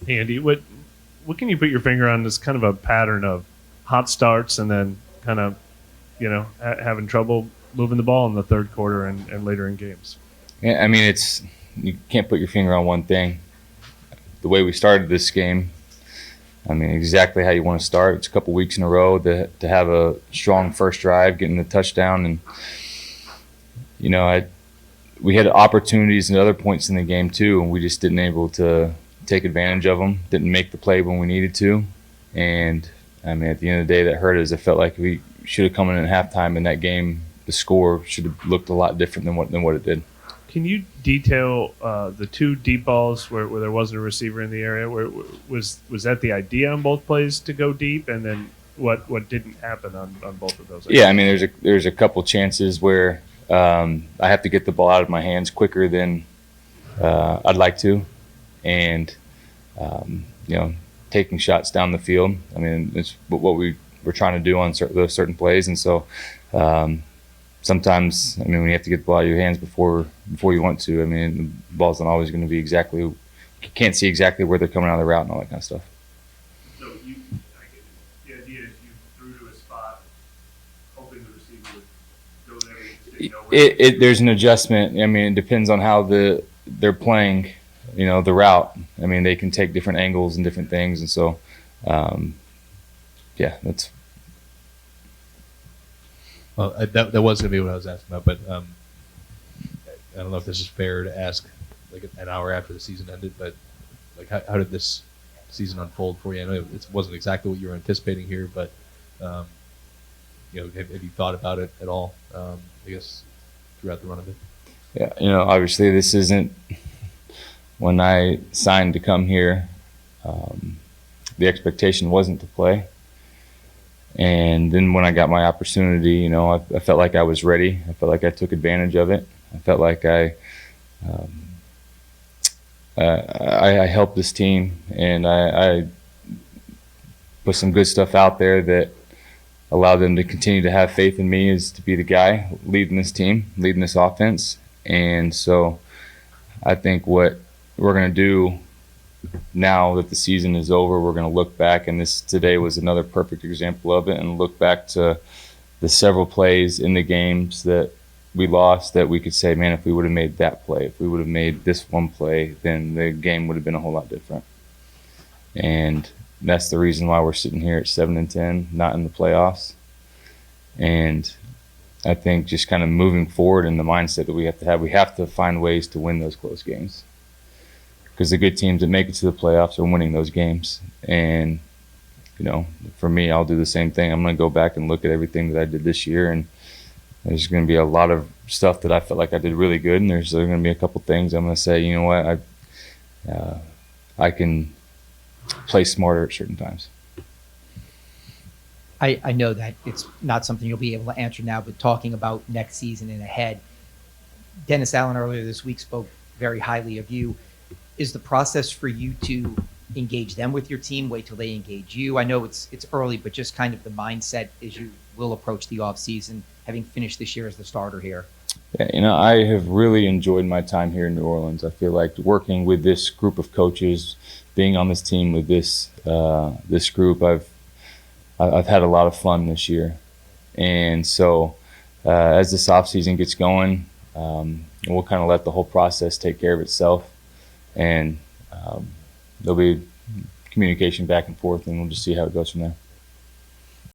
Andy, what can you put your finger on as kind of a pattern of hot starts and then kind of having trouble moving the ball in the third quarter and later in games? Yeah, I mean, you can't put your finger on one thing. The way we started this game, I mean, exactly how you want to start. It's a couple weeks in a row to have a strong first drive, getting the touchdown, and we had opportunities at other points in the game too, and we just didn't able to take advantage of them. Didn't make the play when we needed to, and I mean, at the end of the day, that hurt us. I felt like we should have come in at halftime in that game. The score should have looked a lot different than what it did. Can you detail the two deep balls where there wasn't a receiver in the area? Was that the idea on both plays to go deep, and then what didn't happen on both of those? Yeah, I mean, there's a couple chances where I have to get the ball out of my hands quicker than I'd like to, and taking shots down the field. I mean, it's what we were trying to do on those certain plays, and so sometimes, I mean, when you have to get the ball out of your hands before you want to, I mean, the ball's not always going to be exactly. You can't see exactly where they're coming out of the route and all that kind of stuff. So the idea is you threw to a spot, hoping the receiver would go there. You just didn't know where. There's an adjustment. I mean, it depends on how they're playing. The route. I mean, they can take different angles and different things, and so, yeah, that's. Well, that was going to be what I was asking about, but I don't know if this is fair to ask, like an hour after the season ended, but like how did this season unfold for you? I know it wasn't exactly what you were anticipating here, but have you thought about it at all? I guess throughout the run of it. Yeah, obviously this isn't. When I signed to come here, the expectation wasn't to play. And then when I got my opportunity, I felt like I was ready. I felt like I took advantage of it. I felt like I helped this team, and I put some good stuff out there that allowed them to continue to have faith in me as to be the guy leading this team, leading this offense. And so I think what we're going to do now that the season is over, we're going to look back, and today was another perfect example of it, and look back to the several plays in the games that we lost that we could say, man, if we would have made that play, if we would have made this one play, then the game would have been a whole lot different. And that's the reason why we're sitting here at 7-10, not in the playoffs. And I think just kind of moving forward in the mindset that we have to find ways to win those close games. Because the good teams that make it to the playoffs are winning those games. And, for me, I'll do the same thing. I'm going to go back and look at everything that I did this year, and there's going to be a lot of stuff that I felt like I did really good, and there's going to be a couple things I'm going to say, you know what, I can play smarter at certain times. I know that it's not something you'll be able to answer now, but talking about next season and ahead, Dennis Allen earlier this week spoke very highly of you. Is the process for you to engage them with your team, wait till they engage you? I know it's early, but just kind of the mindset as you will approach the off season, having finished this year as the starter here. Yeah, I have really enjoyed my time here in New Orleans. I feel like working with this group of coaches, being on this team with this group, I've had a lot of fun this year. And so as this off season gets going, we'll kind of let the whole process take care of itself. And there'll be communication back and forth, and we'll just see how it goes from there.